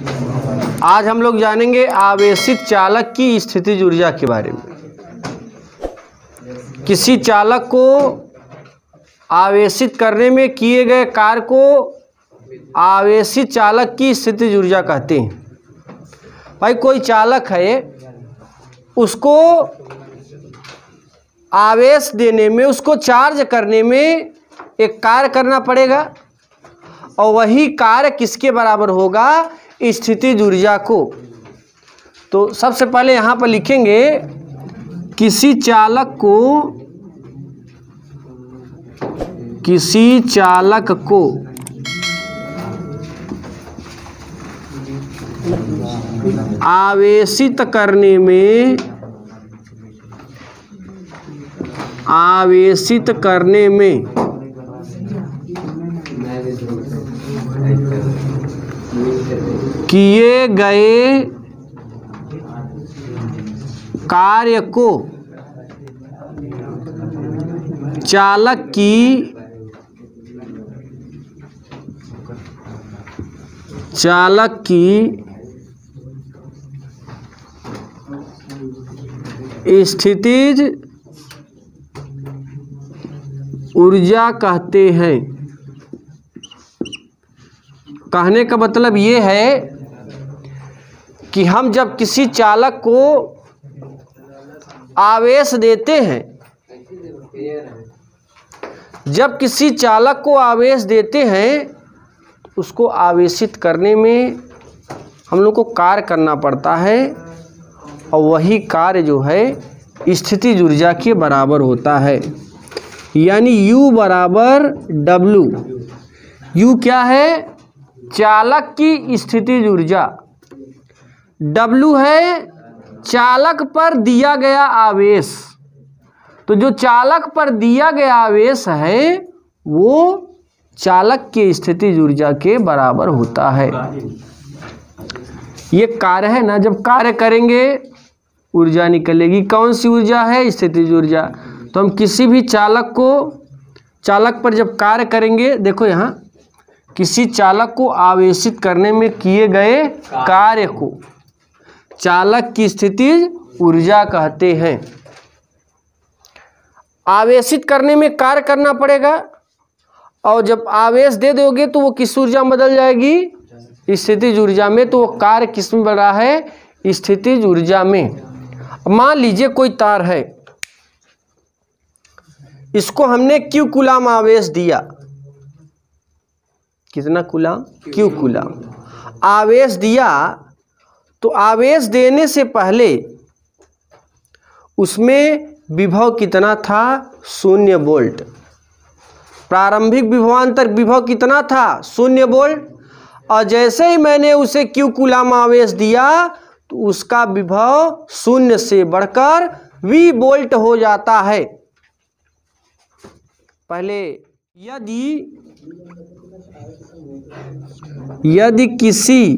आज हम लोग जानेंगे आवेशित चालक की स्थितिज ऊर्जा के बारे में। किसी चालक को आवेशित करने में किए गए कार्य को आवेशित चालक की स्थितिज ऊर्जा कहते हैं। भाई कोई चालक है, उसको आवेश देने में, उसको चार्ज करने में एक कार्य करना पड़ेगा और वही कार्य किसके बराबर होगा? स्थितिज ऊर्जा को। तो सबसे पहले यहाँ पर लिखेंगे किसी चालक को आवेशित करने में किए गए कार्य को चालक की स्थितिज ऊर्जा कहते हैं। कहने का मतलब ये है कि हम जब किसी चालक को आवेश देते हैं, उसको आवेशित करने में हम लोग को कार्य करना पड़ता है और वही कार्य जो है स्थितिज ऊर्जा के बराबर होता है। यानी U बराबर W। U क्या है? चालक की स्थितिज ऊर्जा। W है चालक पर दिया गया आवेश। तो जो चालक पर दिया गया आवेश है वो चालक की स्थितिज ऊर्जा के बराबर होता है। ये कार्य है ना, जब कार्य करेंगे ऊर्जा निकलेगी। कौन सी ऊर्जा है? स्थितिज ऊर्जा। तो हम किसी भी चालक पर जब कार्य करेंगे, देखो यहाँ किसी चालक को आवेशित करने में किए गए कार्य को चालक की स्थितिज ऊर्जा कहते हैं। आवेशित करने में कार्य करना पड़ेगा और जब आवेश दे दोगे तो वो किस ऊर्जा में बदल जाएगी? स्थितिज ऊर्जा में। तो वो कार्य किस में बढ़ रहा है? स्थितिज ऊर्जा में। मान लीजिए कोई तार है, इसको हमने Q कूलाम आवेश दिया। कितना कूलाम? Q कूलाम आवेश दिया। तो आवेश देने से पहले उसमें विभव कितना था? 0 वोल्ट। प्रारंभिक विभवांतर विभव कितना था? 0 वोल्ट। और जैसे ही मैंने उसे Q कूलाम आवेश दिया तो उसका विभव 0 से बढ़कर V वोल्ट हो जाता है। पहले यदि किसी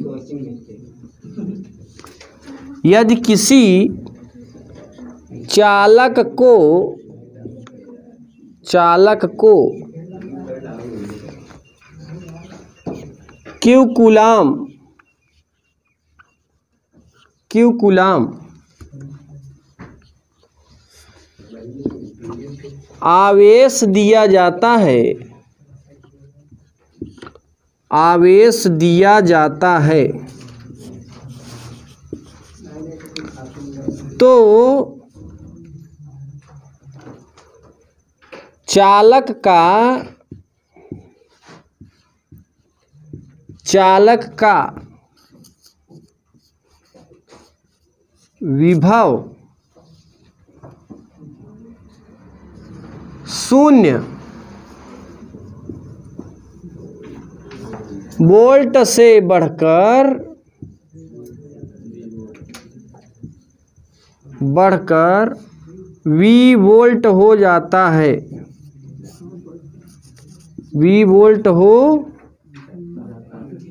चालक को Q कूलाम आवेश दिया जाता है तो चालक का विभव 0 वोल्ट से बढ़कर V वोल्ट हो जाता है। V वोल्ट हो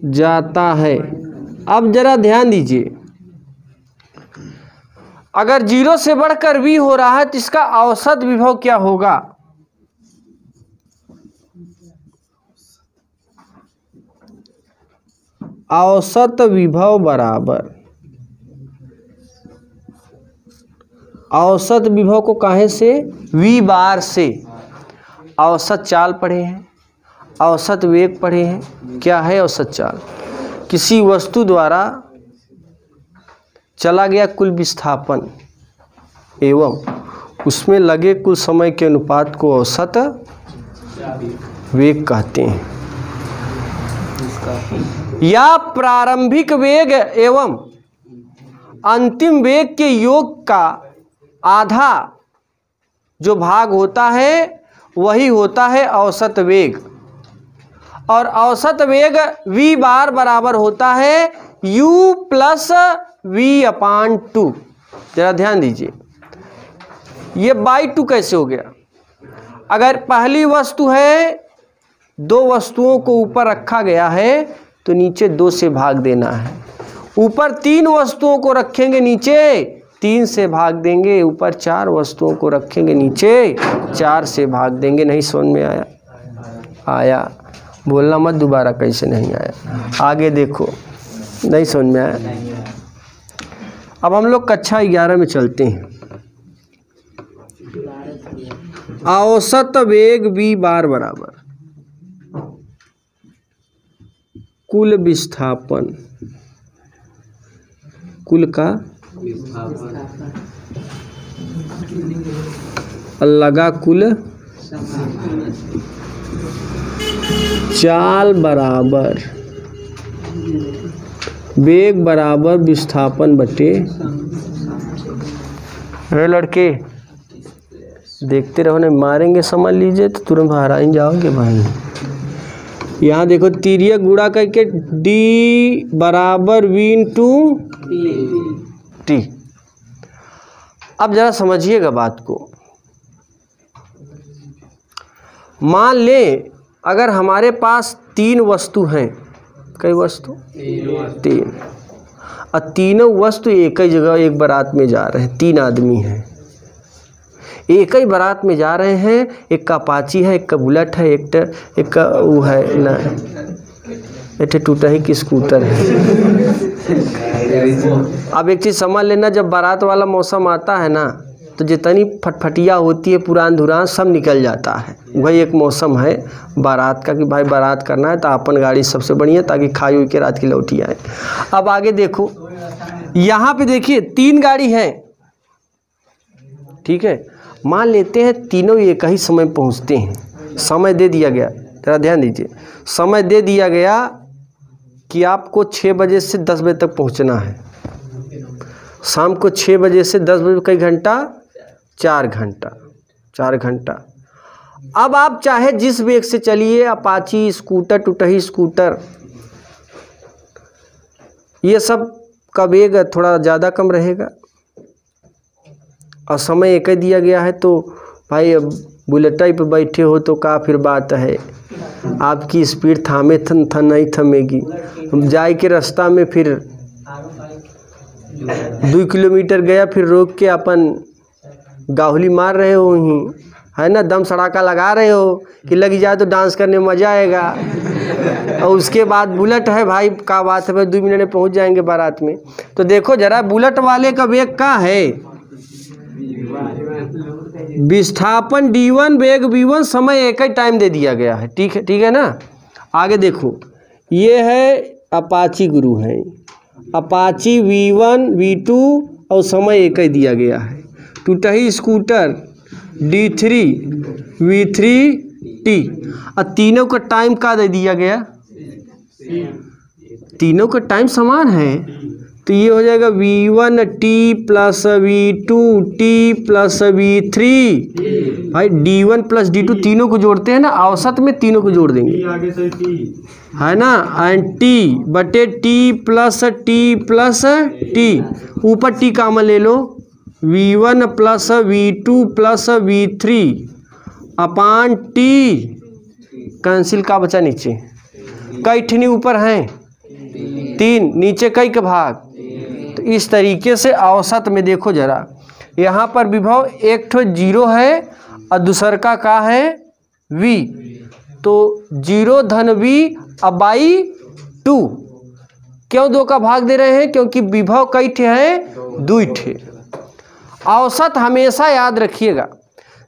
जाता है। अब जरा ध्यान दीजिए, अगर 0 से बढ़कर V हो रहा है तो इसका औसत विभव क्या होगा? औसत विभव बराबर, औसत विभव को काहे से, v बार से। औसत चाल पढ़े हैं, औसत वेग पढ़े हैं। क्या है औसत चाल? किसी वस्तु द्वारा चला गया कुल विस्थापन एवं उसमें लगे कुल समय के अनुपात को औसत वेग कहते हैं। या प्रारंभिक वेग एवं अंतिम वेग के योग का आधा जो भाग होता है वही होता है औसत वेग। और औसत वेग v बार बराबर होता है u प्लस v/2। जरा ध्यान दीजिए, ये बाई 2 कैसे हो गया? अगर पहली वस्तु है, दो वस्तुओं को ऊपर रखा गया है तो नीचे 2 से भाग देना है। ऊपर 3 वस्तुओं को रखेंगे, नीचे 3 से भाग देंगे। ऊपर 4 वस्तुओं को रखेंगे, नीचे 4 से भाग देंगे। नहीं समझ में आया? आया, बोलना मत दोबारा कैसे नहीं आया। आगे देखो, नहीं समझ में आया। अब हम लोग कक्षा 11 में चलते हैं। औसत वेग v बार बराबर कुल विस्थापन, कुल का लगा कुल चाल बराबर वेग बराबर विस्थापन बटे। अरे लड़के देखते रहो, नहीं मारेंगे समझ लीजिए तो तुरंत हरा ही जाओगे भाई। यहाँ देखो तिर्यक गुणा करके d बराबर v इंटू टी। अब जरा समझिएगा बात को। मान ले अगर हमारे पास 3 वस्तु हैं, कई वस्तु? 3। और तीनों वस्तु एक ही जगह एक बारात में जा रहे हैं। 3 आदमी हैं, एक ही बारात में जा रहे हैं। एक का अपाची है, एक का बुलेट है, एक का वो है ना, एक टूटा ही की स्कूटर है। अब एक चीज़ समझ लेना, जब बारात वाला मौसम आता है ना तो जितनी फटफटिया होती है, पुरान धुरान सब निकल जाता है। वही एक मौसम है बारात का कि भाई बारात करना है तो अपन गाड़ी सबसे बढ़िया, ताकि खाई हुई के रात की लौटी आए। अब आगे देखो, यहाँ पे देखिए 3 गाड़ी है, ठीक है। मान लेते हैं तीनों एक ही समय पहुँचते हैं। समय दे दिया गया, जरा ध्यान दीजिए, समय दे दिया गया कि आपको 6 बजे से 10 बजे तक पहुँचना है। शाम को 6 बजे से 10 बजे कई घंटा? 4 घंटा। 4 घंटा। अब आप चाहे जिस वेग से चलिए, अपाची स्कूटर, टूटही स्कूटर, ये सब का वेग थोड़ा ज़्यादा कम रहेगा और समय एक ही दिया गया है। तो भाई अब बुलेटाई पे बैठे हो तो का फिर बात है, आपकी स्पीड थामे नहीं थमेगी। हम जाए के रास्ता में फिर 2 किलोमीटर गया, फिर रोक के अपन गाहुली मार रहे हो ही, है ना, दम सड़ाका लगा रहे हो कि लग जाए तो डांस करने में मज़ा आएगा। और उसके बाद बुलेट है भाई, का बात है भाई, 2 मिनट में पहुंच जाएंगे बारात में। तो देखो जरा, बुलेट वाले का वेग का है? विस्थापन d1, वेग v1, समय एक ही टाइम दे दिया गया है। ठीक है, ठीक है ना। आगे देखो, ये है अपाची गुरु है, अपाची v1 v2 और समय एक ही दिया गया है। टूटही स्कूटर d3 v3t, और तीनों का टाइम का दे दिया गया? तीनों का टाइम समान है, तो ये हो जाएगा v1t plus v2t plus v3। भाई d1 प्लस d2 तीनों को जोड़ते हैं ना, औसत में तीनों को जोड़ देंगे, है ना, एंड t बटे t प्लस t, ऊपर t कामन ले लो, v1 plus v2 plus v3 अपान t, कैंसिल का बचा नीचे, कई ठनी ऊपर हैं? 3, नीचे कई का भाग। तो इस तरीके से औसत में देखो जरा, यहाँ पर विभव एक ठो 0 है और दूसर का है v, तो 0 धन v अब बाई 2, क्यों 2 का भाग दे रहे हैं? क्योंकि विभव कई ठे हैं? 2 ठे। औसत हमेशा याद रखिएगा,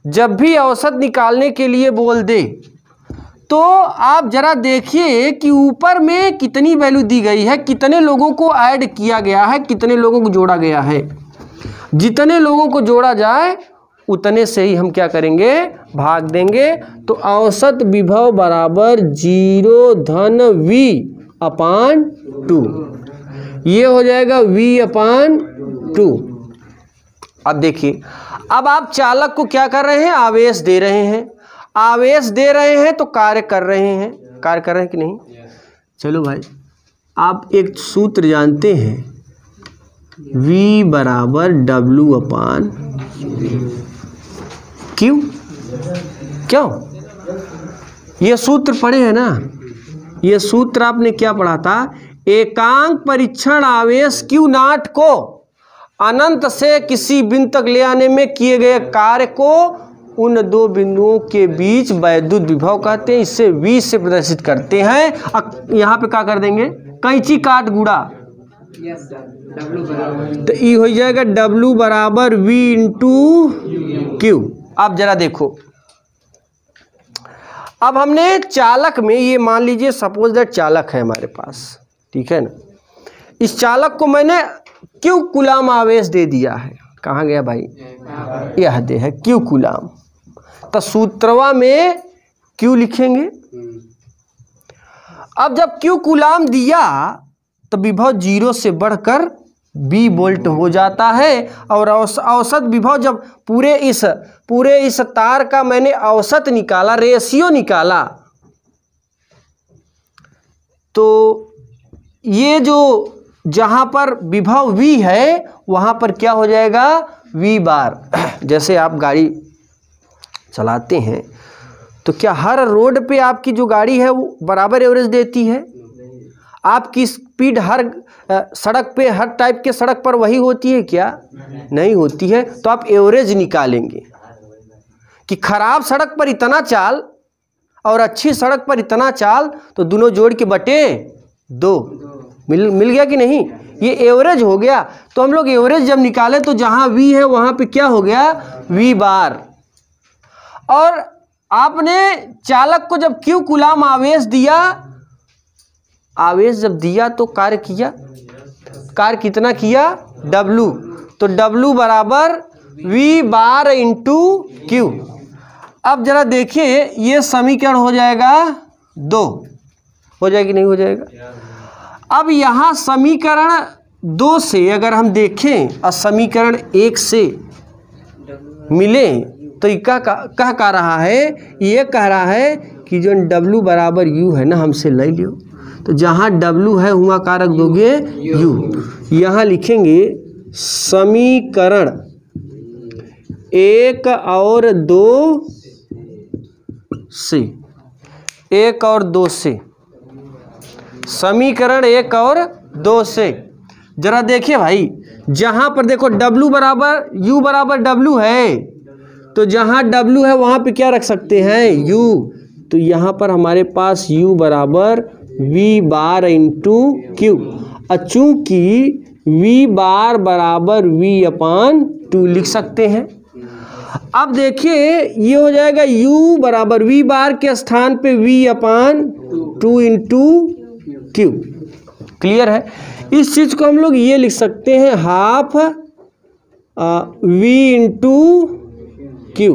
जब भी औसत निकालने के लिए बोल दे तो आप जरा देखिए कि ऊपर में कितनी वैल्यू दी गई है, कितने लोगों को ऐड किया गया है, कितने लोगों को जोड़ा गया है। जितने लोगों को जोड़ा जाए उतने से ही हम क्या करेंगे? भाग देंगे। तो औसत विभव बराबर 0 धन v अपान 2, ये हो जाएगा v अपान 2। अब देखिए, अब आप चालक को क्या कर रहे हैं? आवेश दे रहे हैं। आवेश दे रहे हैं तो कार्य कर रहे हैं। कार्य कर रहे हैं कि नहीं? चलो भाई, आप एक सूत्र जानते हैं, v बराबर w अपान q। क्यों? ये सूत्र पढ़े हैं ना? ये सूत्र आपने क्या पढ़ा था? एकांक परीक्षण आवेश q नॉट को अनंत से किसी बिंदु तक ले आने में किए गए कार्य को उन 2 बिंदुओं के बीच वैद्युत विभव कहते हैं। इससे v से प्रदर्शित करते हैं। अब यहाँ पे क्या कर देंगे? कैंची काट गुड़ा, तो ई हो जाएगा w बराबर v इंटू क्यू। अब जरा देखो, अब हमने चालक में, ये मान लीजिए सपोज दैट चालक है हमारे पास, ठीक है ना? इस चालक को मैंने क्यू कूलाम आवेश दे दिया है। कहाँ गया भाई? यह दे है क्यू कूलाम। तो सूत्रवा में क्यू लिखेंगे। अब जब क्यू कूलाम दिया तो विभव 0 से बढ़कर b वोल्ट हो जाता है। और औसत विभव जब पूरे इस तार का मैंने औसत निकाला, रेशियो निकाला, तो ये जो जहां पर विभव v है वहां पर क्या हो जाएगा? v बार। जैसे आप गाड़ी चलाते हैं तो क्या हर रोड पे आपकी जो गाड़ी है वो बराबर एवरेज देती है? आपकी स्पीड हर सड़क पे, हर टाइप के सड़क पर वही होती है क्या? नहीं होती है। तो आप एवरेज निकालेंगे कि खराब सड़क पर इतना चाल और अच्छी सड़क पर इतना चाल, तो दोनों जोड़ के बटे 2 मिल गया कि नहीं? ये एवरेज हो गया। तो हम लोग एवरेज जब निकाले तो जहां v है वहां पे क्या हो गया? v बार। और आपने चालक को जब q कूलाम आवेश दिया, आवेश जब दिया तो कार्य किया। कार्य कितना किया? w। तो w बराबर v बार इंटू q। अब जरा देखिए, ये समीकरण हो जाएगा 2। हो जाएगी नहीं हो जाएगा? अब यहाँ समीकरण 2 से अगर हम देखें और समीकरण 1 से मिले तो ये कह रहा है, ये कह रहा है कि जो w बराबर u है ना, हमसे ले लियो। तो जहाँ w है वहाँ का रख दोगे u। यहाँ लिखेंगे समीकरण 1 और 2 से, 1 और 2 से, समीकरण 1 और 2 से जरा देखिए भाई, जहां पर देखो w बराबर u बराबर w है, तो जहां w है वहां पे क्या रख सकते हैं? u। तो यहां पर हमारे पास u बराबर v बार इंटू क्यू। चूंकि v बार बराबर v अपान 2 लिख सकते हैं। अब देखिए, ये हो जाएगा u बराबर v बार के स्थान पे v अपान 2 इंटू क्यू। क्लियर है? इस चीज को हम लोग ये लिख सकते हैं, हाफ v इंटू क्यू।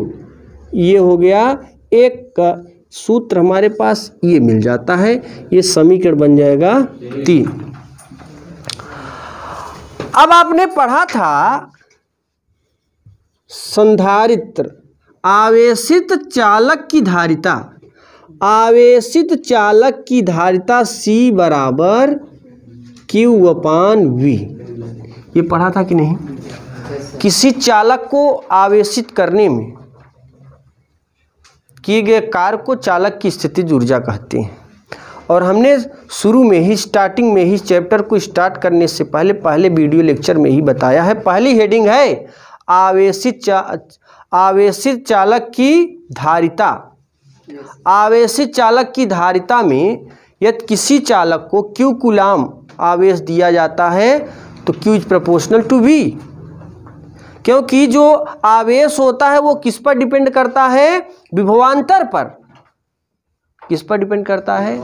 ये हो गया एक सूत्र हमारे पास, ये मिल जाता है। ये समीकरण बन जाएगा 3। अब आपने पढ़ा था संधारित्र, आवेशित चालक की धारिता। आवेशित चालक की धारिता C बराबर Q अपान V। ये पढ़ा था कि नहीं? किसी चालक को आवेशित करने में किए गए कार्य को चालक की स्थितिज ऊर्जा कहते हैं। और हमने शुरू में ही, स्टार्टिंग में ही, चैप्टर को स्टार्ट करने से पहले वीडियो लेक्चर में ही बताया है। पहली हेडिंग है आवेशित चालक की धारिता। आवेशित चालक की धारिता में यदि किसी चालक को Q कूलाम आवेश दिया जाता है तो Q is proportional to V, क्योंकि जो आवेश होता है वो किस पर डिपेंड करता है? विभवांतर पर। किस पर डिपेंड करता है?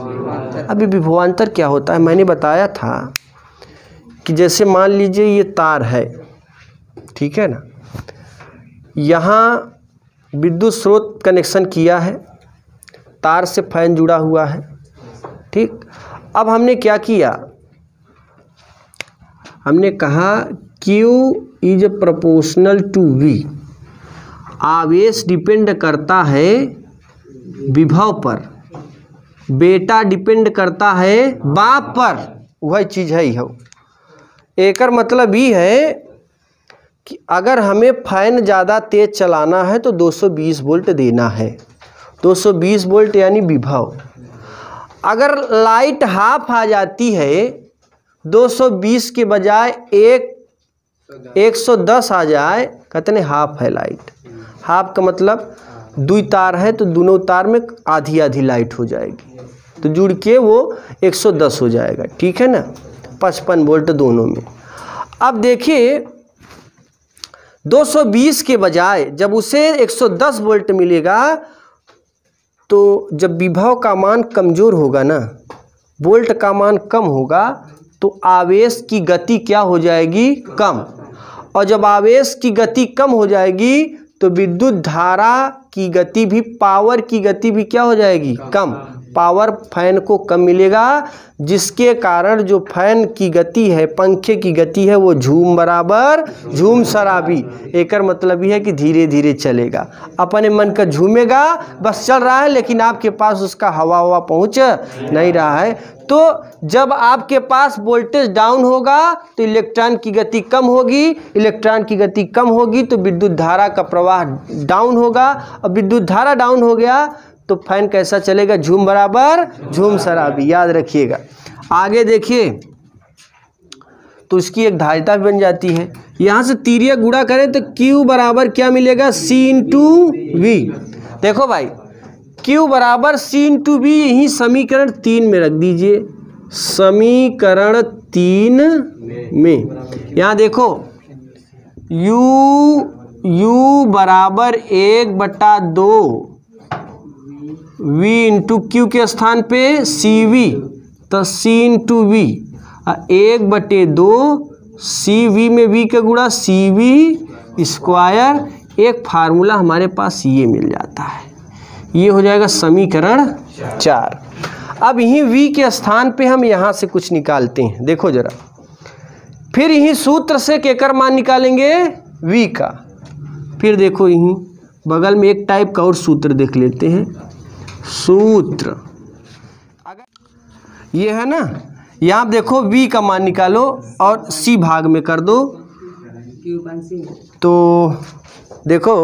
अभी विभवांतर क्या होता है मैंने बताया था कि जैसे मान लीजिए ये तार है, ठीक है ना, यहाँ विद्युत स्रोत कनेक्शन किया है, तार से फैन जुड़ा हुआ है, ठीक। अब हमने क्या किया, हमने कहा Q is proportional to V, आवेश डिपेंड करता है विभव पर, बेटा डिपेंड करता है बाप पर, वही चीज़ है हो। एकर मतलब ये है कि अगर हमें फैन ज़्यादा तेज़ चलाना है तो 220 वोल्ट देना है, 220 वोल्ट यानी विभव। अगर लाइट हाफ आ जाती है 220 के बजाय 110 आ जाए, कहते हैं हाफ है लाइट। हाफ का मतलब दो तार है तो दोनों तार में आधी आधी लाइट हो जाएगी, तो जुड़ के वो 110 हो जाएगा, ठीक है ना, 55 वोल्ट दोनों में। अब देखिए 220 के बजाय जब उसे 110 वोल्ट मिलेगा तो जब विभव का मान कमज़ोर होगा ना, वोल्ट का मान कम होगा, तो आवेश की गति क्या हो जाएगी? कम। और जब आवेश की गति कम हो जाएगी तो विद्युत धारा की गति भी, पावर की गति भी क्या हो जाएगी? कम। पावर फैन को कम मिलेगा, जिसके कारण जो फैन की गति है, पंखे की गति है, वो झूम बराबर झूम शराबी। एकर मतलब यह है कि धीरे धीरे चलेगा, अपने मन का झूमेगा, बस चल रहा है, लेकिन आपके पास उसका हवा पहुंच नहीं रहा है। तो जब आपके पास वोल्टेज डाउन होगा तो इलेक्ट्रॉन की गति कम होगी, इलेक्ट्रॉन की गति कम होगी तो विद्युत धारा का प्रवाह डाउन होगा, और विद्युत धारा डाउन हो गया तो फैन कैसा चलेगा? झूम बराबर झूम शराबी, याद रखिएगा। आगे देखिए तो इसकी एक धारिता भी बन जाती है, यहाँ से तीरिया गुणा करें तो Q बराबर क्या मिलेगा? C into V। देखो भाई Q बराबर C इंटू V, यही समीकरण 3 में रख दीजिए, समीकरण 3 में। यहाँ देखो U बराबर 1/2 V इंटू Q के स्थान पे CV, तो C इंटू V, 1/2 CV में V का गुणा CV स्क्वायर। एक फार्मूला हमारे पास ये मिल जाता है, ये हो जाएगा समीकरण 4। अब यहीं V के स्थान पे हम यहाँ से कुछ निकालते हैं, देखो जरा, फिर यहीं सूत्र से केकर मान निकालेंगे? V का। फिर देखो यहीं बगल में एक टाइप का और सूत्र देख लेते हैं, सूत्र अगर ये है ना, यहाँ देखो V का मान निकालो और C भाग में कर दो, तो देखो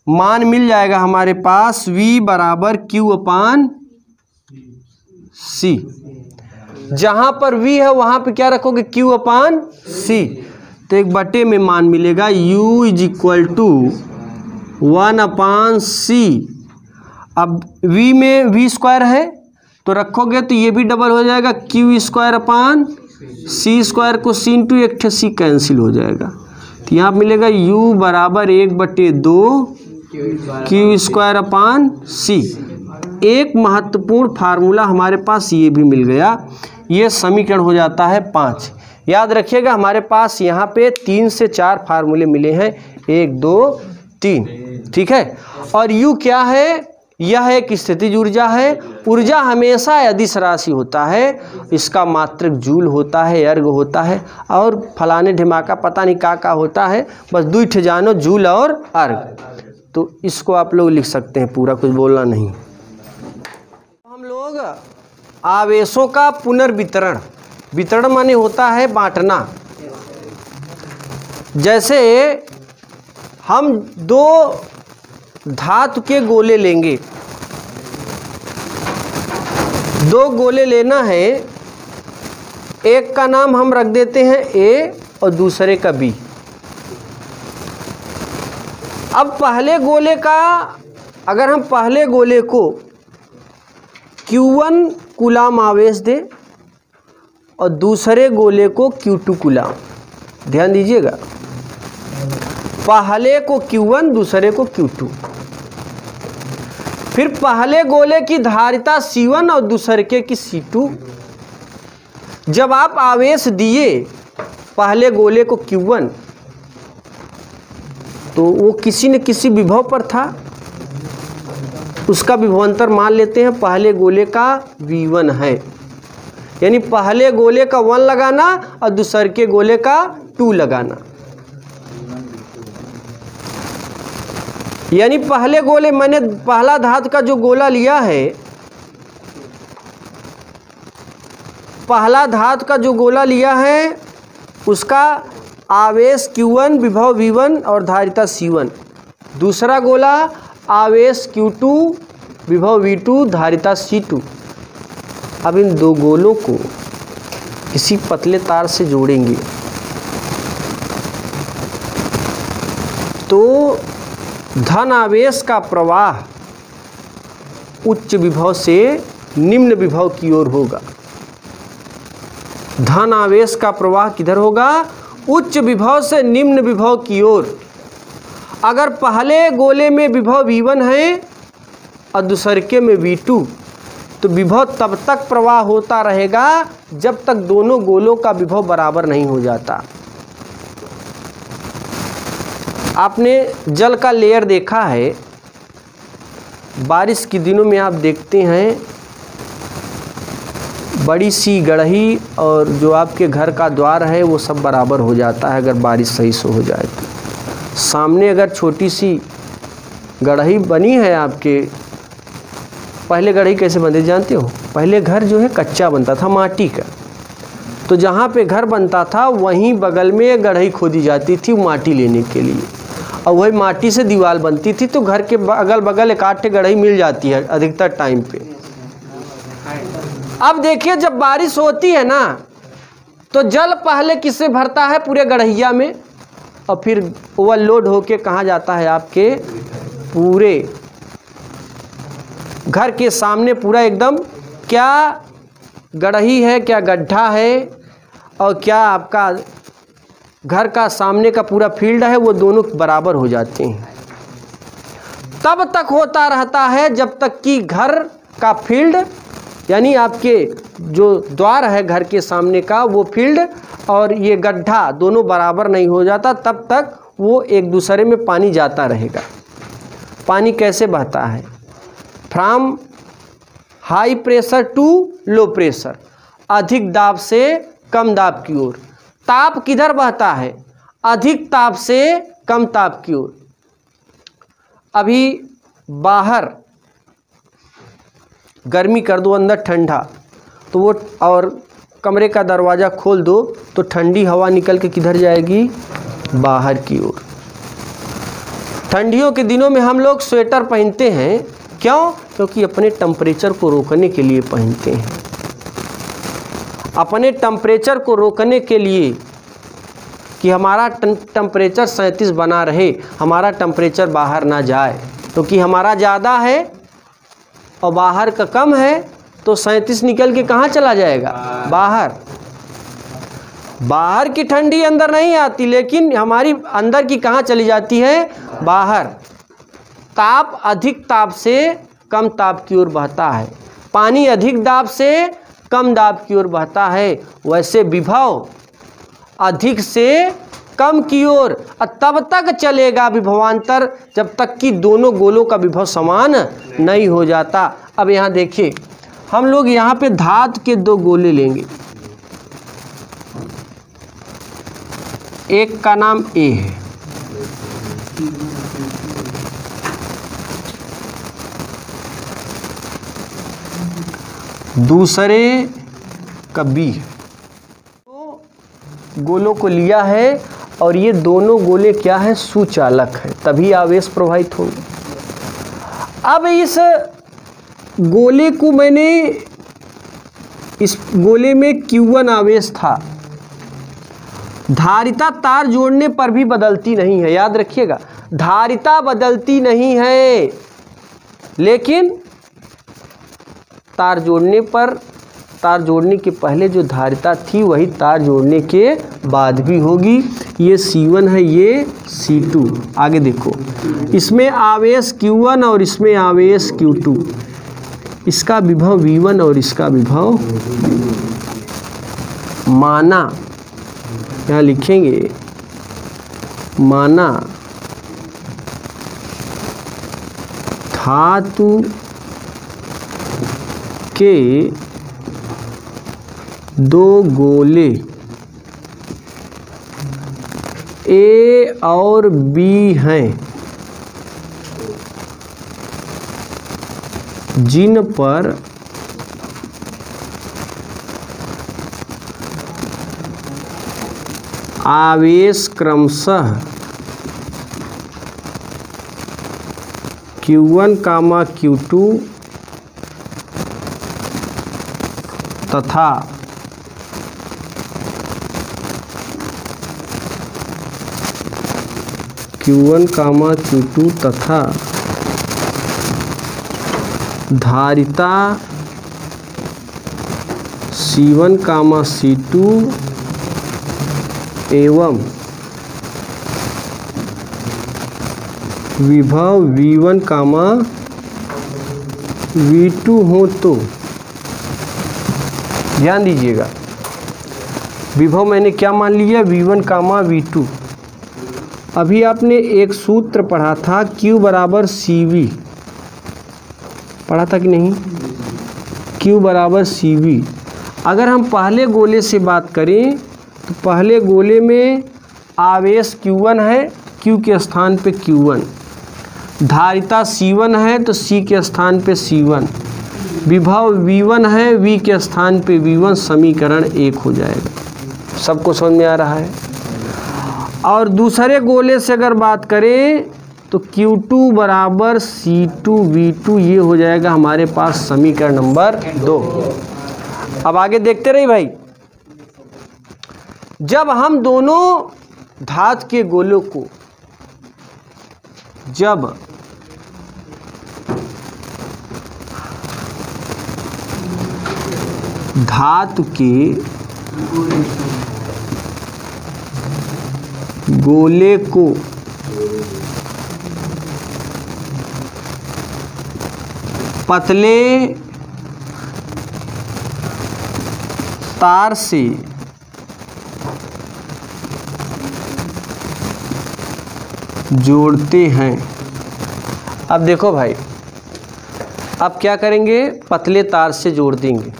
मान मिल जाएगा हमारे पास V बराबर Q अपान C। जहाँ पर V है वहाँ पे क्या रखोगे? Q अपान C। तो एक बटे में मान मिलेगा U is equal to 1/C। अब V में V स्क्वायर है तो रखोगे तो ये भी डबल हो जाएगा, Q square upon C square को C इंटू एक C कैंसिल हो जाएगा, तो यहाँ मिलेगा U बराबर 1/2 Q स्क्वायर अपान C। एक महत्वपूर्ण फार्मूला हमारे पास ये भी मिल गया, ये समीकरण हो जाता है 5। याद रखिएगा हमारे पास यहाँ पे 3 से 4 फार्मूले मिले हैं, 1 2 3, ठीक है। और U क्या है? यह एक स्थितिज ऊर्जा है। ऊर्जा हमेशा अदिश राशि होता है, इसका मात्रक जूल होता है, अर्ग होता है, और फलाने ढिमाका पता नहीं का होता है, बस 2 ठे जानो, जूल और अर्ग। तो इसको आप लोग लिख सकते हैं, पूरा कुछ बोलना नहीं। हम लोग आवेशों का पुनर्वितरण, वितरण माने होता है बांटना। जैसे हम 2 धातु के गोले लेंगे, 2 गोले लेना है, एक का नाम हम रख देते हैं A और दूसरे का B। अब पहले गोले का, अगर हम पहले गोले को Q1 कूलाम आवेश दे और दूसरे गोले को Q2 कूलाम। ध्यान दीजिएगा, पहले को Q1 दूसरे को Q2। फिर पहले गोले की धारिता C1 और दूसरे के की C2। जब आप आवेश दिए पहले गोले को Q1 तो वो किसी न किसी विभव पर था, उसका विभवांतर मान लेते हैं पहले गोले का V1 है, यानी पहले गोले का 1 लगाना और दूसरे के गोले का 2 लगाना। यानी पहले गोले, मैंने पहला धातु का जो गोला लिया है, पहला धातु का जो गोला लिया है उसका आवेश Q1, विभव V1 और धारिता C1। दूसरा गोला आवेश Q2, विभव V2, धारिता C2। अब इन दो गोलों को किसी पतले तार से जोड़ेंगे तो धन आवेश का प्रवाह उच्च विभव से निम्न विभव की ओर होगा। धन आवेश का प्रवाह किधर होगा? उच्च विभव से निम्न विभव की ओर। अगर पहले गोले में विभव V1 है और दूसरे में V2 तो विभव तब तक प्रवाह होता रहेगा जब तक दोनों गोलों का विभव बराबर नहीं हो जाता। आपने जल का लेयर देखा है, बारिश के दिनों में आप देखते हैं बड़ी सी गढ़ही और जो आपके घर का द्वार है वो सब बराबर हो जाता है अगर बारिश सही से हो जाए तो। सामने अगर छोटी सी गढ़ही बनी है आपके, पहले गढ़ही कैसे बनती जानते हो? पहले घर जो है कच्चा बनता था, माटी का, तो जहाँ पे घर बनता था वहीं बगल में गढ़ही खोदी जाती थी माटी लेने के लिए, और वही माटी से दीवार बनती थी, तो घर के अगल बगल एक आध गढ़ही मिल जाती है अधिकतर टाइम पे। अब देखिए जब बारिश होती है ना तो जल पहले किससे भरता है? पूरे गढ़ैया में, और फिर ओवरलोड होके कहाँ जाता है? आपके पूरे घर के सामने पूरा एकदम, क्या गढ़ही है, क्या गड्ढा है और क्या आपका घर का सामने का पूरा फील्ड है, वो दोनों बराबर हो जाते हैं। तब तक होता रहता है जब तक कि घर का फील्ड, यानी आपके जो द्वार है घर के सामने का वो फील्ड और ये गड्ढा दोनों बराबर नहीं हो जाता, तब तक वो एक दूसरे में पानी जाता रहेगा। पानी कैसे बहता है? From high pressure to low pressure, अधिक दाब से कम दाब की ओर। ताप किधर बहता है? अधिक ताप से कम ताप की ओर। अभी बाहर गर्मी कर दो, अंदर ठंडा, तो वो, और कमरे का दरवाज़ा खोल दो तो ठंडी हवा निकल के किधर जाएगी? बाहर की ओर। ठंडियों के दिनों में हम लोग स्वेटर पहनते हैं, क्यों? क्योंकि अपने टेम्परेचर को रोकने के लिए पहनते हैं। अपने टेम्परेचर को रोकने के लिए कि हमारा टेम्परेचर 37 बना रहे, हमारा टेम्परेचर बाहर ना जाए, क्योंकि हमारा ज़्यादा है और बाहर का कम है, तो 37 निकल के कहाँ चला जाएगा? बाहर। बाहर की ठंडी अंदर नहीं आती, लेकिन हमारी अंदर की कहाँ चली जाती है? बाहर। ताप अधिक ताप से कम ताप की ओर बहता है, पानी अधिक दाब से कम दाब की ओर बहता है। वैसे विभव अधिक से कम की ओर, तब तक चलेगा विभवांतर जब तक कि दोनों गोलों का विभव समान नहीं हो जाता। अब यहाँ देखिए, हम लोग यहाँ पे धातु के दो गोले लेंगे, एक का नाम ए है, दूसरे का बी। तो गोलों को लिया है और ये दोनों गोले क्या है? सुचालक है, तभी आवेश प्रवाहित होंगे। अब इस गोले को मैंने, इस गोले में Q1 आवेश था, धारिता तार जोड़ने पर भी बदलती नहीं है, याद रखिएगा, धारिता बदलती नहीं है, लेकिन तार जोड़ने पर, तार जोड़ने के पहले जो धारिता थी वही तार जोड़ने के बाद भी होगी। ये C1 है, ये C2। आगे देखो, इसमें आवेश Q1 और इसमें आवेश Q2, इसका विभव V1 और इसका विभव माना, यहाँ लिखेंगे माना धातु के दो गोले A और B हैं जिन पर आवेश क्रमशः Q1, Q2 तथा Q1, Q2 तथा धारिता C1, C2 एवं विभव V1, V2 हो तो, ध्यान दीजिएगा, विभव मैंने क्या मान लिया, V1, V2। अभी आपने एक सूत्र पढ़ा था Q बराबर CV, पढ़ा था कि नहीं, Q बराबर CV। अगर हम पहले गोले से बात करें तो पहले गोले में आवेश Q1 है, Q के स्थान पे Q1, धारिता C1 है तो C के स्थान पे C1, विभव V1 है, V के स्थान पे V1, समीकरण 1 हो जाएगा। सबको समझ में आ रहा है। और दूसरे गोले से अगर बात करें तो Q2 बराबर C2 V2, ये हो जाएगा हमारे पास समीकरण नंबर 2। अब आगे देखते रहिए भाई, जब हम दोनों धातु के गोलों को, जब धातु के गोले को पतले तार से जोड़ते हैं। अब देखो भाई, अब क्या करेंगे, पतले तार से जोड़ देंगे।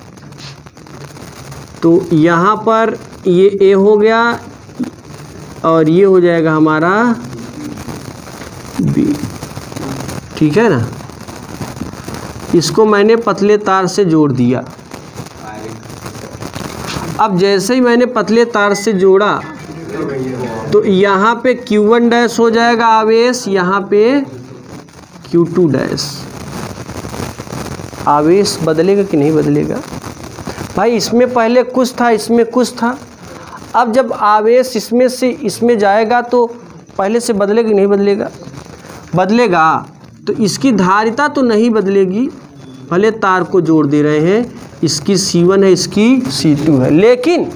तो यहाँ पर ये A हो गया और ये हो जाएगा हमारा B, ठीक है ना। इसको मैंने पतले तार से जोड़ दिया। अब जैसे ही मैंने पतले तार से जोड़ा तो यहाँ पे Q1 डैश हो जाएगा आवेश, यहाँ पे Q2 डैश। आवेश बदलेगा कि नहीं बदलेगा भाई, इसमें पहले कुछ था, इसमें कुछ था। अब जब आवेश इसमें से इसमें जाएगा तो पहले से बदलेगा कि नहीं बदलेगा, बदलेगा। तो इसकी धारिता तो नहीं बदलेगी, भले तार को जोड़ दे रहे हैं, इसकी C1 है, इसकी C2 है, लेकिन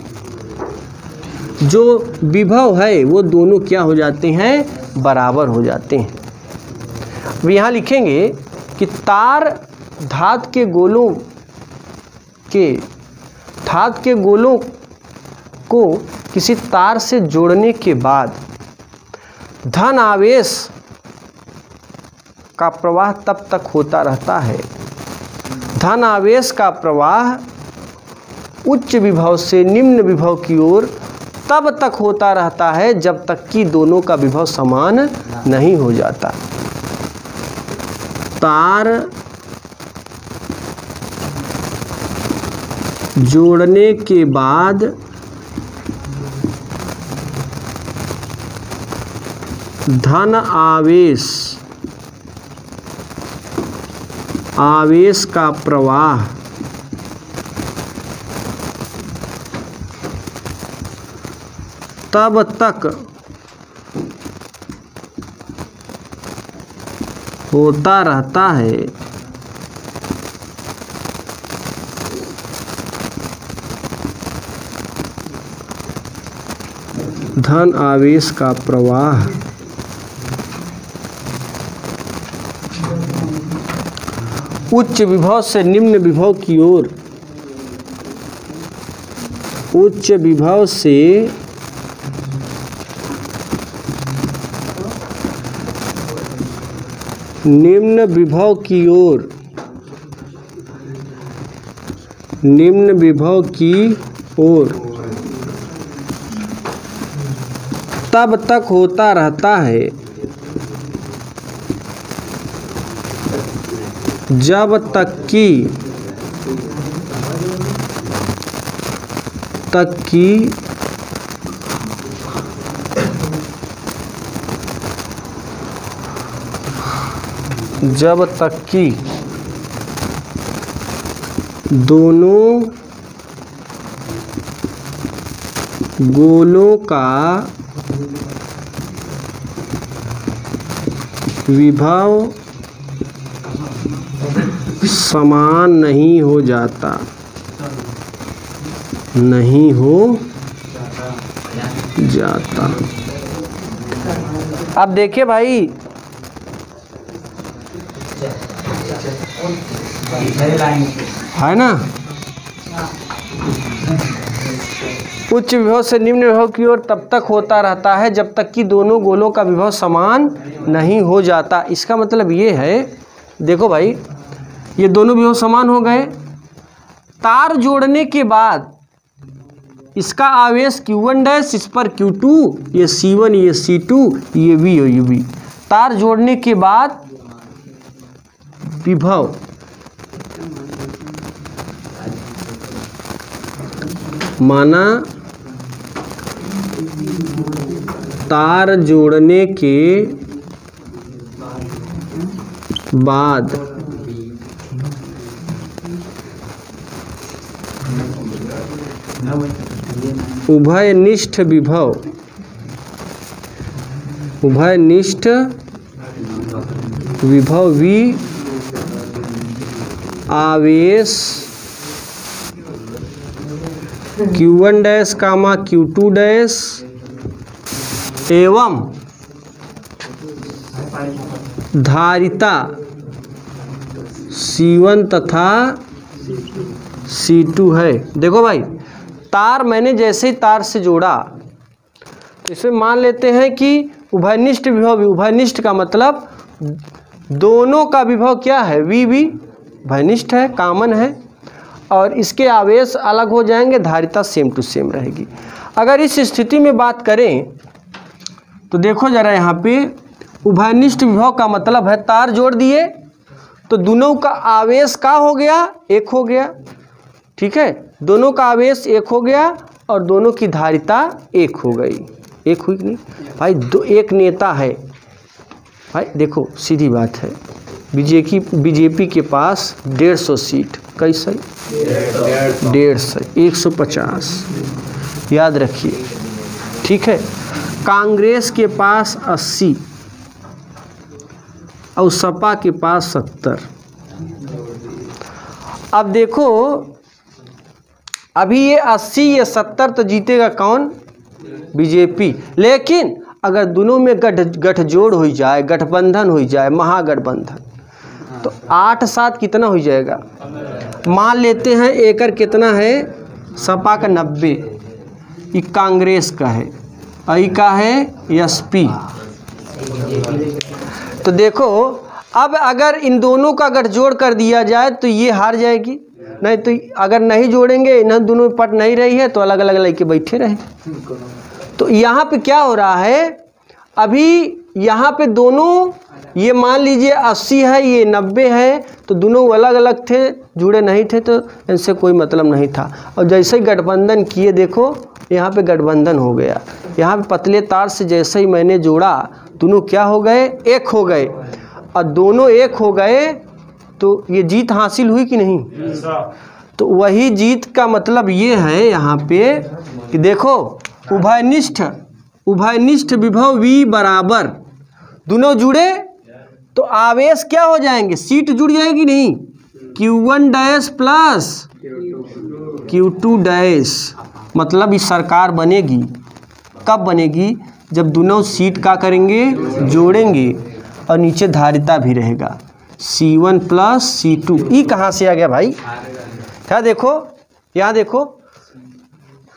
जो विभव है वो दोनों क्या हो जाते हैं, बराबर हो जाते हैं। अब यहाँ लिखेंगे कि तार धातु के गोलों को किसी तार से जोड़ने के बाद धन आवेश का प्रवाह तब तक होता रहता है, धन आवेश का प्रवाह उच्च विभव से निम्न विभव की ओर तब तक होता रहता है जब तक कि दोनों का विभव समान नहीं हो जाता। तार जोड़ने के बाद धन आवेश का प्रवाह तब तक होता रहता है धन आवेश का प्रवाह उच्च विभव से निम्न विभव की ओर, उच्च विभव से निम्न विभव की ओर, निम्न विभव की ओर तब तक होता रहता है जब तक कि जब तक कि दोनों गोलों का विभव समान नहीं हो जाता, नहीं हो जाता। अब देखिए भाई, है ना, उच्च विभव से निम्न विभव की ओर तब तक होता रहता है जब तक कि दोनों गोलों का विभव समान नहीं हो जाता। इसका मतलब ये है, देखो भाई, ये दोनों विभव समान हो गए, तार जोड़ने के बाद इसका आवेश Q1 डैश, इस पर Q2, ये C1, ये C2, ये V और ये V। तार जोड़ने के बाद विभव माना, तार जोड़ने के बाद उभयनिष्ठ विभव, उभयनिष्ठ विभव V आवेश Q1 डैश कामा Q2 डैश एवं धारिता C1 तथा C2 है। देखो भाई, तार मैंने जैसे ही तार से जोड़ा, इसमें मान लेते हैं कि उभयनिष्ठ विभव, उभयनिष्ठ का मतलब दोनों का विभव क्या है, V भी उभयनिष्ठ है, कॉमन है, और इसके आवेश अलग हो जाएंगे, धारिता सेम टू सेम रहेगी। अगर इस स्थिति में बात करें तो देखो जरा, यहाँ पे उभयनिष्ठ विभव का मतलब है तार जोड़ दिए तो दोनों का आवेश का हो गया, एक हो गया, ठीक है, दोनों का आवेश एक हो गया और दोनों की धारिता एक हो गई। एक हुई कि नहीं भाई, दो एक नेता है भाई, देखो सीधी बात है, बीजेपी के पास 150 सीट, कैसे 150, 150, याद रखिए, ठीक है। कांग्रेस के पास 80 और सपा के पास 70। अब देखो, अभी ये 80 ये 70 तो जीतेगा कौन, बीजेपी। लेकिन अगर दोनों में गठजोड़ हो जाए, गठबंधन हो जाए, महागठबंधन, तो 8-7 कितना हो जाएगा, मान लेते हैं एकड़ कितना है, सपा का 90, ये कांग्रेस का है, आई का है एसपी। तो देखो, अब अगर इन दोनों का गठजोड़ कर दिया जाए तो ये हार जाएगी, नहीं तो अगर नहीं जोड़ेंगे, इन दोनों में पट नहीं रही है तो अलग अलग लेके बैठे रहे। तो यहाँ पे क्या हो रहा है, अभी यहाँ पे दोनों, ये मान लीजिए 80 है, ये 90 है, तो दोनों अलग अलग थे, जुड़े नहीं थे, तो इनसे कोई मतलब नहीं था। और जैसे ही गठबंधन किए, देखो यहाँ पे गठबंधन हो गया, यहाँ पे पतले तार से जैसे ही मैंने जोड़ा, दोनों क्या हो गए, एक हो गए, और दोनों एक हो गए तो ये जीत हासिल हुई कि नहीं। तो वही जीत का मतलब ये है यहाँ पे कि देखो, उभयनिष्ठ विभव V बराबर, दोनों जुड़े तो आवेश क्या हो जाएंगे, सीट जुड़ जाएगी नहीं, Q1 dash plus Q2 dash, मतलब इस सरकार बनेगी, कब बनेगी? जब दोनों सीट का करेंगे, जोड़ेंगे और नीचे धारिता भी रहेगा C1 प्लस C2। ई कहाँ से आ गया भाई? क्या देखो, यहाँ देखो,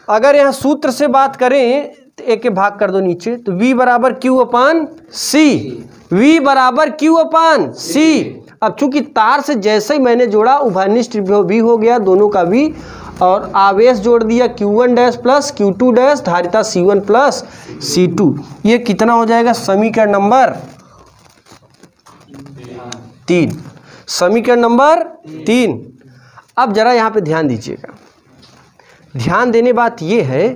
अगर यहाँ सूत्र से बात करें तो एक के भाग कर दो नीचे, तो V बराबर Q अपान C, V बराबर Q अपान C। अब चूंकि तार से जैसे ही मैंने जोड़ा उभयनिष्ठ भी हो गया दोनों का भी, और आवेश जोड़ दिया Q1 dash plus Q2 dash, धारिता C1 प्लस C2। ये कितना हो जाएगा? समीकरण नंबर 3। समीकरण नंबर 3। अब जरा यहाँ पे ध्यान दीजिएगा। ध्यान देने बात ये है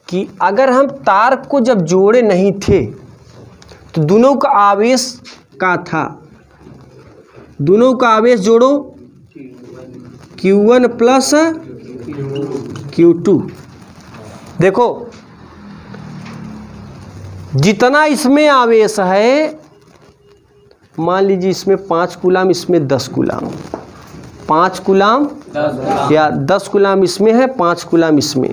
कि अगर हम तार को जब जोड़े नहीं थे तो दोनों का आवेश का था, दोनों का आवेश जोड़ो Q1 प्लस Q2। देखो जितना इसमें आवेश है, मान लीजिए इसमें 5 कूलाम, इसमें 10 कूलाम, 5 कूलाम या 10 कूलाम इसमें है, 5 कूलाम इसमें,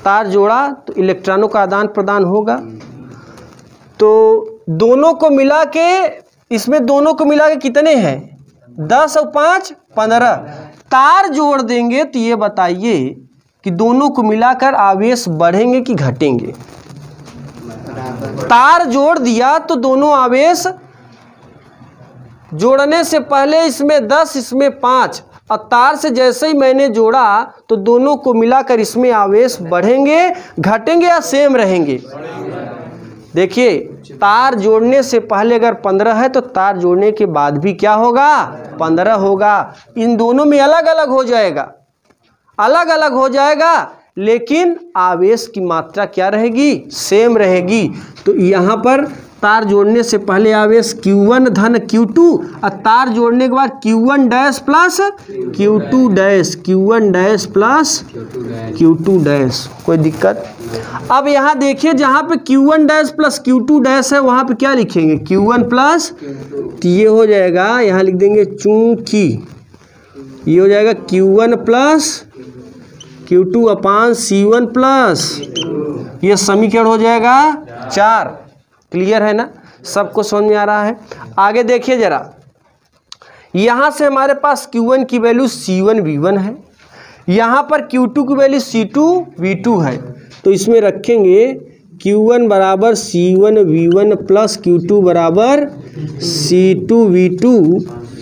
तार जोड़ा तो इलेक्ट्रॉनों का आदान प्रदान होगा। तो दोनों को मिला के, इसमें दोनों को मिला के कितने हैं? 10 और 5 15। तार जोड़ देंगे तो ये बताइए कि दोनों को मिलाकर आवेश बढ़ेंगे कि घटेंगे? तार जोड़ दिया तो दोनों आवेश, जोड़ने से पहले इसमें 10 इसमें 5, और तार से जैसे ही मैंने जोड़ा तो दोनों को मिलाकर इसमें आवेश बढ़ेंगे, घटेंगे या सेम रहेंगे? देखिए तार जोड़ने से पहले अगर 15 है तो तार जोड़ने के बाद भी क्या होगा? 15 होगा। इन दोनों में अलग अलग हो जाएगा, अलग अलग हो जाएगा, लेकिन आवेश की मात्रा क्या रहेगी? सेम रहेगी। तो यहाँ पर तार जोड़ने से पहले आवेश Q1 धन Q2, और तार जोड़ने के बाद Q1 dash plus Q2 dash, Q1 dash plus Q2 dash. कोई दिक्कत? अब यहाँ देखिए जहाँ पे Q1 dash plus Q2 dash है वहाँ पे क्या लिखेंगे? Q1 प्लस, तो ये हो जाएगा, यहाँ लिख देंगे चूंकि ये हो जाएगा Q1 प्लस Q2 अपान C1 प्लस, ये समीकरण हो जाएगा 4। क्लियर है ना? सबको समझ में आ रहा है? आगे देखिए जरा, यहाँ से हमारे पास Q1 की वैल्यू C1 V1 है, यहाँ पर Q2 की वैल्यू C2 V2 है, तो इसमें रखेंगे Q1 बराबर C1 V1 प्लस Q2 बराबर C2 V2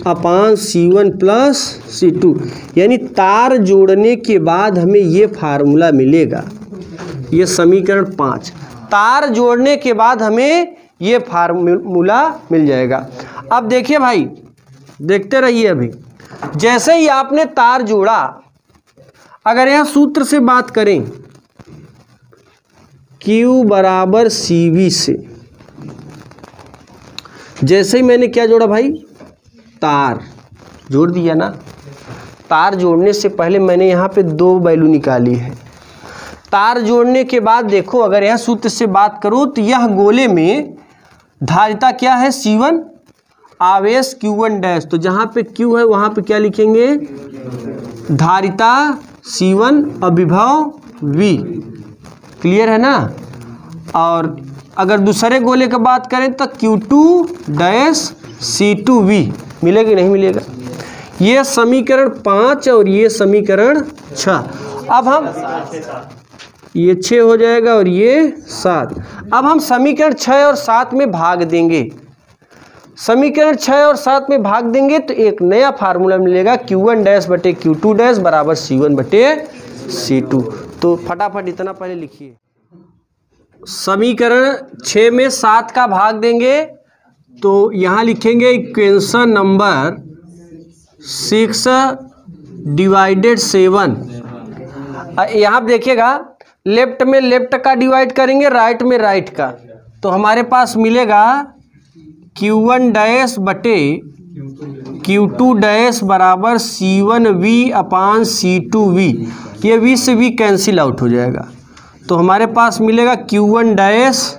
अपान C1 प्लस C2। यानी तार जोड़ने के बाद हमें ये फार्मूला मिलेगा, ये समीकरण 5। तार जोड़ने के बाद हमें ये फार्मूला मिल जाएगा। अब देखिए भाई, देखते रहिए। अभी जैसे ही आपने तार जोड़ा, अगर यहाँ सूत्र से बात करें Q बराबर CV से, जैसे ही मैंने क्या जोड़ा भाई? तार जोड़ दिया ना। तार जोड़ने से पहले मैंने यहाँ पे 2 वैल्यू निकाली है। तार जोड़ने के बाद देखो, अगर यह सूत्र से बात करो तो यह गोले में धारिता क्या है? C1, आवेश Q1 डैश, तो जहाँ पे Q है वहाँ पे क्या लिखेंगे? धारिता C1 और विभव V। क्लियर है ना? और अगर दूसरे गोले की बात करें तो Q2 डैश C2V मिलेगा नहीं मिलेगा? ये समीकरण 5 और ये समीकरण 6। अब हम, ये 6 हो जाएगा और ये 7। अब हम समीकरण 6 और 7 में भाग देंगे। समीकरण 6 और 7 में भाग देंगे तो एक नया फार्मूला मिलेगा, Q1 डैश बटे Q2 डैश बराबर C1 बटे C2। तो फटाफट इतना पहले लिखिए। समीकरण 6 में 7 का भाग देंगे तो यहाँ लिखेंगे इक्वेशन नंबर 6 डिवाइडेड 7। यहाँ देखिएगा, लेफ्ट में लेफ्ट का डिवाइड करेंगे, राइट में राइट का, तो हमारे पास मिलेगा Q1 डैश बटे Q2 डैश बराबर C1V अपान C2V। ये V से V कैंसिल आउट हो जाएगा, तो हमारे पास मिलेगा Q1 डैश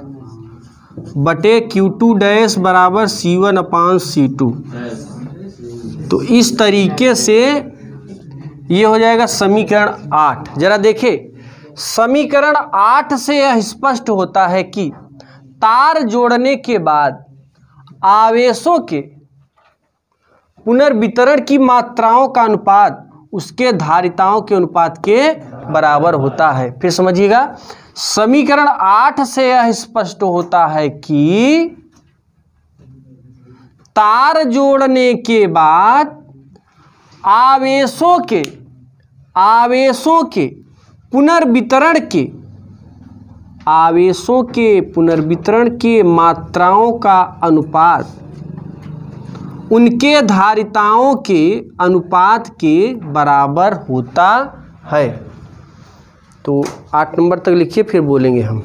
बटे Q2 डैश बराबर C1 अपान C2। तो इस तरीके से ये हो जाएगा समीकरण 8। जरा देखें, समीकरण 8 से यह स्पष्ट होता है कि तार जोड़ने के बाद आवेशों के पुनर्वितरण की मात्राओं का अनुपात उसके धारिताओं के अनुपात के बराबर होता है। फिर समझिएगा, समीकरण 8 से यह स्पष्ट होता है कि तार जोड़ने के बाद आवेशों के पुनर्वितरण के मात्राओं का अनुपात उनके धारिताओं के अनुपात के बराबर होता है। तो 8 नंबर तक लिखिए, फिर बोलेंगे हम।